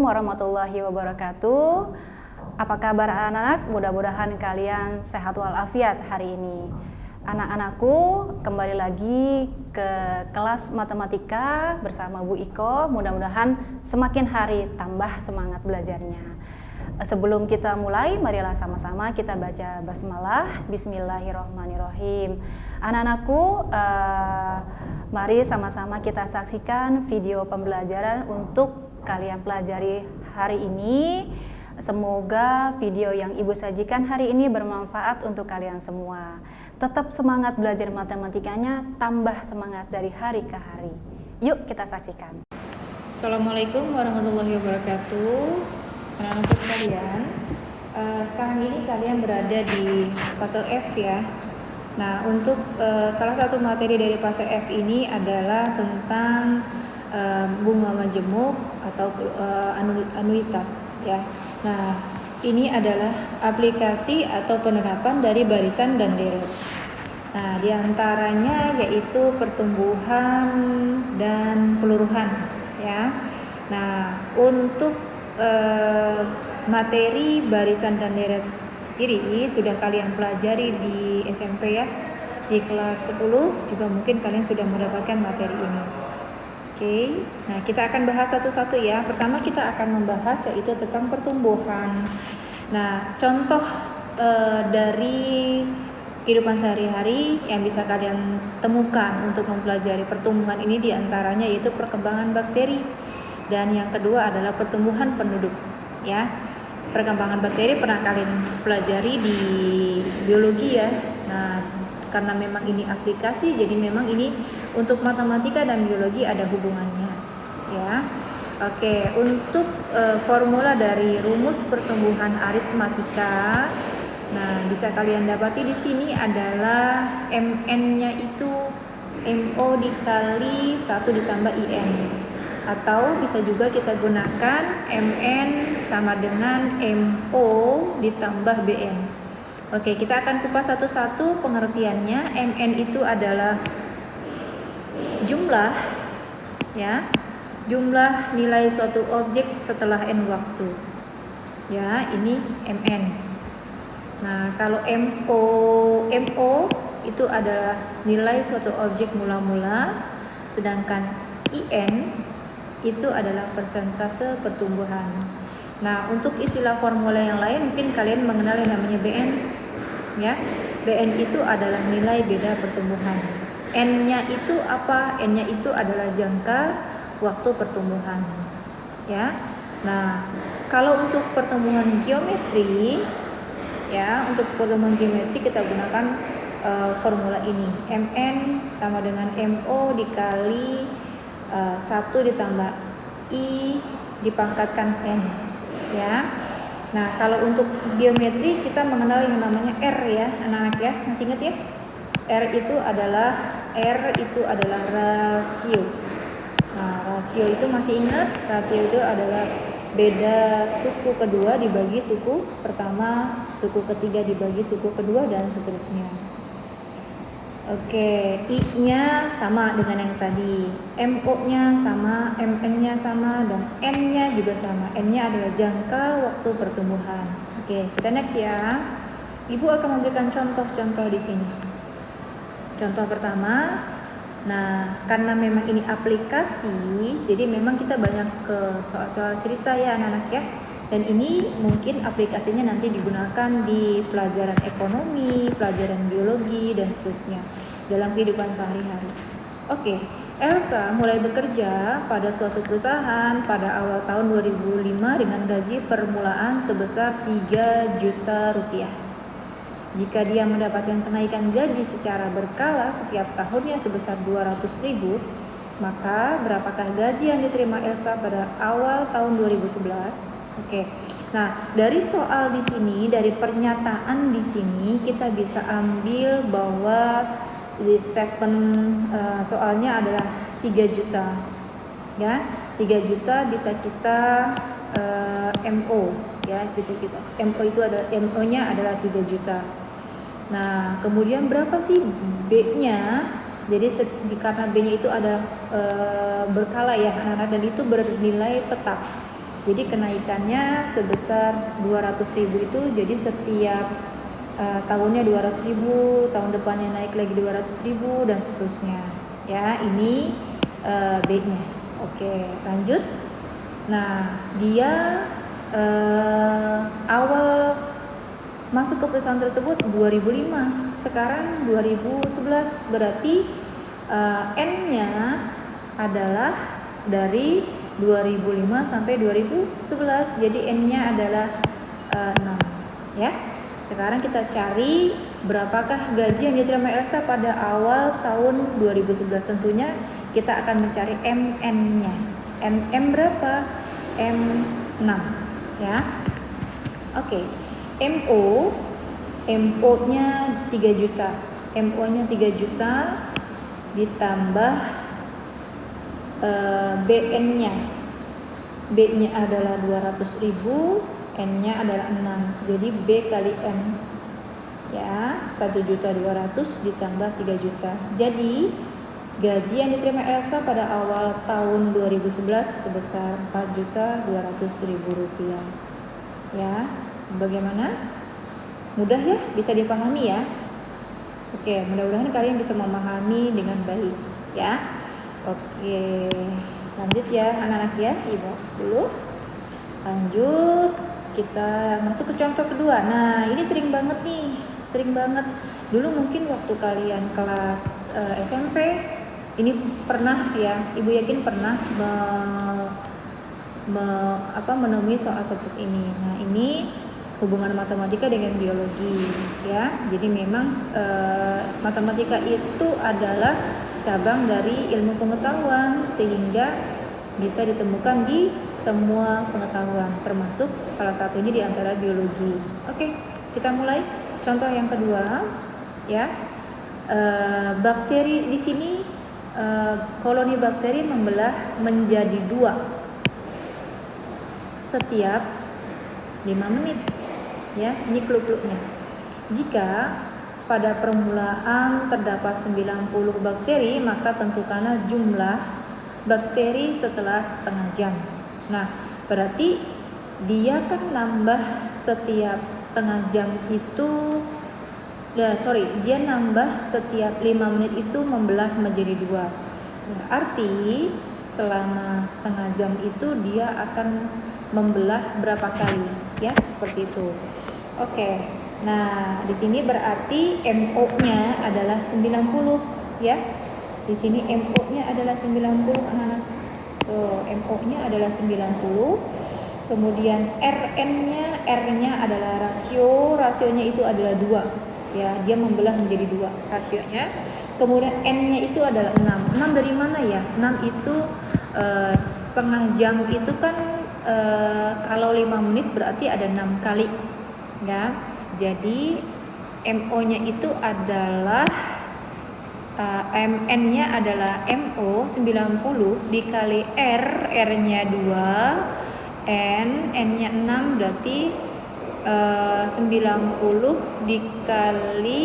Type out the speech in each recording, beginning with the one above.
warahmatullahi wabarakatuh. Apa kabar anak-anak? Mudah-mudahan kalian sehat walafiat hari ini. Anak-anakku, kembali lagi ke kelas matematika bersama Bu Iko. Mudah-mudahan semakin hari tambah semangat belajarnya. Sebelum kita mulai, marilah sama-sama kita baca basmalah. Bismillahirrahmanirrahim. Anak-anakku, mari sama-sama kita saksikan video pembelajaran untuk kalian pelajari hari ini. Semoga video yang Ibu sajikan hari ini bermanfaat untuk kalian semua. Tetap semangat belajar matematikanya, tambah semangat dari hari ke hari. Yuk kita saksikan. Assalamualaikum warahmatullahi wabarakatuh. Anak-anakku sekalian, sekarang ini kalian berada di fase F ya. Nah, untuk salah satu materi dari fase F ini adalah tentang bunga majemuk atau anuitas ya. Nah, ini adalah aplikasi atau penerapan dari barisan dan deret. Nah, diantaranya yaitu pertumbuhan dan peluruhan ya. Nah, untuk materi barisan dan deret sendiri sudah kalian pelajari di SMP ya, di kelas 10 juga mungkin kalian sudah mendapatkan materi ini. Oke, nah kita akan bahas satu-satu ya. Pertama kita akan membahas yaitu tentang pertumbuhan. Nah, contoh dari kehidupan sehari-hari yang bisa kalian temukan untuk mempelajari pertumbuhan ini diantaranya yaitu perkembangan bakteri. Dan yang kedua adalah pertumbuhan penduduk ya. Perkembangan bakteri pernah kalian pelajari di biologi ya. Nah, karena memang ini aplikasi, jadi memang ini untuk matematika dan biologi ada hubungannya ya. Oke, untuk formula dari rumus pertumbuhan aritmatika, nah bisa kalian dapati di sini adalah MN-nya itu MO dikali 1 ditambah IN. Atau bisa juga kita gunakan MN sama dengan MO ditambah BN. Oke, kita akan kupas satu-satu pengertiannya. MN itu adalah jumlah ya, jumlah nilai suatu objek setelah N waktu. Ya, ini MN. Nah, kalau MO itu adalah nilai suatu objek mula-mula, sedangkan IN itu adalah persentase pertumbuhan. Nah, untuk istilah formula yang lain mungkin kalian mengenal yang namanya BN ya. BN itu adalah nilai beda pertumbuhan. N-nya itu apa? N-nya itu adalah jangka waktu pertumbuhan ya. Nah, kalau untuk pertumbuhan geometri ya, untuk pertumbuhan geometri kita gunakan formula ini. MN sama dengan MO dikali 1 ditambah I dipangkatkan N ya. Nah, kalau untuk geometri kita mengenal yang namanya R ya anak-anak ya, masih ingat ya? R itu adalah rasio. Nah, rasio itu masih ingat? Rasio itu adalah beda suku kedua dibagi suku pertama, suku ketiga dibagi suku kedua dan seterusnya. Oke, I-nya sama dengan yang tadi, MO-nya sama, MN-nya sama, dan N-nya juga sama. N-nya adalah jangka waktu pertumbuhan. Oke, kita next ya. Ibu akan memberikan contoh-contoh di sini. Contoh pertama, nah karena memang ini aplikasi, jadi memang kita banyak ke soal-soal cerita ya anak-anak ya. Dan ini mungkin aplikasinya nanti digunakan di pelajaran ekonomi, pelajaran biologi, dan seterusnya dalam kehidupan sehari-hari. Oke, Elsa mulai bekerja pada suatu perusahaan pada awal tahun 2005 dengan gaji permulaan sebesar 3 juta rupiah. Jika dia mendapatkan kenaikan gaji secara berkala setiap tahunnya sebesar 200.000, maka berapakah gaji yang diterima Elsa pada awal tahun 2011? Oke. Nah, dari soal di sini, dari pernyataan di sini kita bisa ambil bahwa di statement soalnya adalah 3 juta. Ya, 3 juta bisa kita MO ya, gitu kita. MO itu adalah MO-nya adalah 3 juta. Nah, kemudian berapa sih B-nya? Jadi karena B-nya itu ada berkala ya anak-anak, dan itu bernilai tetap. Jadi kenaikannya sebesar 200.000 itu, jadi setiap tahunnya 200.000, tahun depannya naik lagi 200.000 dan seterusnya. Ya, ini B-nya. Oke, lanjut. Nah, dia awal masuk ke perusahaan tersebut 2005, sekarang 2011, berarti N-nya adalah dari 2005 sampai 2011, jadi N-nya adalah 6 ya. Sekarang kita cari berapakah gaji yang diterima Elsa pada awal tahun 2011. Tentunya kita akan mencari MN-nya. M berapa? M6 ya. Oke. MO-nya 3 juta. MO-nya 3 juta ditambah BN-nya. B-nya adalah 200.000, N-nya adalah 6. Jadi B kali N. Ya, 1.200.000 ditambah 3 juta. Jadi gaji yang diterima Elsa pada awal tahun 2011 sebesar 4.200.000 rupiah. Ya, bagaimana? Mudah ya, bisa dipahami ya. Oke, mudah-mudahan kalian bisa memahami dengan baik ya. Oke, lanjut ya anak-anak ya. Ibu hapus dulu. Lanjut, kita masuk ke contoh kedua. Nah, ini sering banget nih, sering banget. Dulu mungkin waktu kalian kelas SMP ini pernah ya, ibu yakin pernah menemui soal seperti ini. Nah, ini hubungan matematika dengan biologi ya. Jadi memang matematika itu adalah cabang dari ilmu pengetahuan, sehingga bisa ditemukan di semua pengetahuan, termasuk salah satunya di antara biologi. Oke, kita mulai. Contoh yang kedua ya. Bakteri di sini, koloni bakteri membelah menjadi 2 setiap 5 menit. Ya, ini clue-cluenya. Jika pada permulaan terdapat 90 bakteri, maka tentukanlah jumlah bakteri setelah setengah jam. Nah, berarti dia kan nambah setiap setengah jam itu, dia nambah setiap 5 menit itu membelah menjadi 2. Berarti selama setengah jam itu dia akan membelah berapa kali? Ya, seperti itu. Oke. Nah, di sini berarti MO-nya adalah 90 ya. Di sini MO-nya adalah 90 anak-anak. Tuh, MO-nya adalah 90. Kemudian R-nya adalah rasionya itu adalah 2. Ya, dia membelah menjadi 2 rasionya. Kemudian N-nya itu adalah 6. 6 dari mana ya? 6 itu setengah jam itu kan kalau 5 menit berarti ada 6 kali. Ya. Jadi MO-nya itu adalah MN-nya adalah MO 90 dikali R-nya 2, N-nya 6 berarti 90 dikali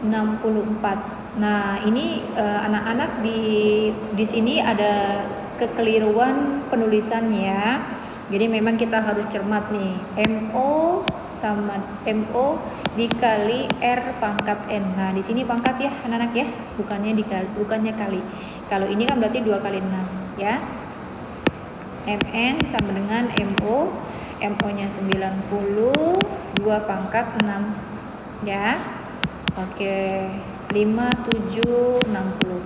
64. Nah, ini anak-anak di sini ada kekeliruan penulisannya. Jadi memang kita harus cermat nih. MO sama MO dikali R pangkat N. Nah, di sini pangkat ya anak-anak ya, bukannya kali. Kalau ini kan berarti 2 kali 6 ya. MN sama dengan MO. MO-nya 90, 2 pangkat 6 ya. Oke, 5, 7, 60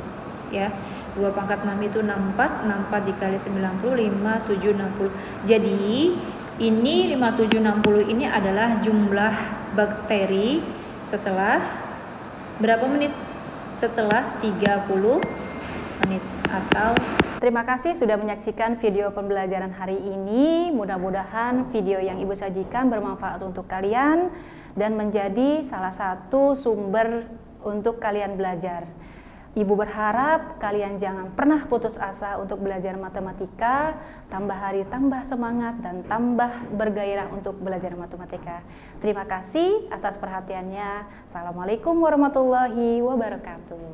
ya. 2 pangkat 6 itu 64, 64 dikali 90, 5, 7, 60. Jadi ini 5, 7, 60 ini adalah jumlah bakteri setelah berapa menit? Setelah 30 menit atau. Terima kasih sudah menyaksikan video pembelajaran hari ini. Mudah-mudahan video yang Ibu sajikan bermanfaat untuk kalian dan menjadi salah satu sumber untuk kalian belajar. Ibu berharap kalian jangan pernah putus asa untuk belajar matematika, tambah hari tambah semangat dan tambah bergairah untuk belajar matematika. Terima kasih atas perhatiannya. Assalamualaikum warahmatullahi wabarakatuh.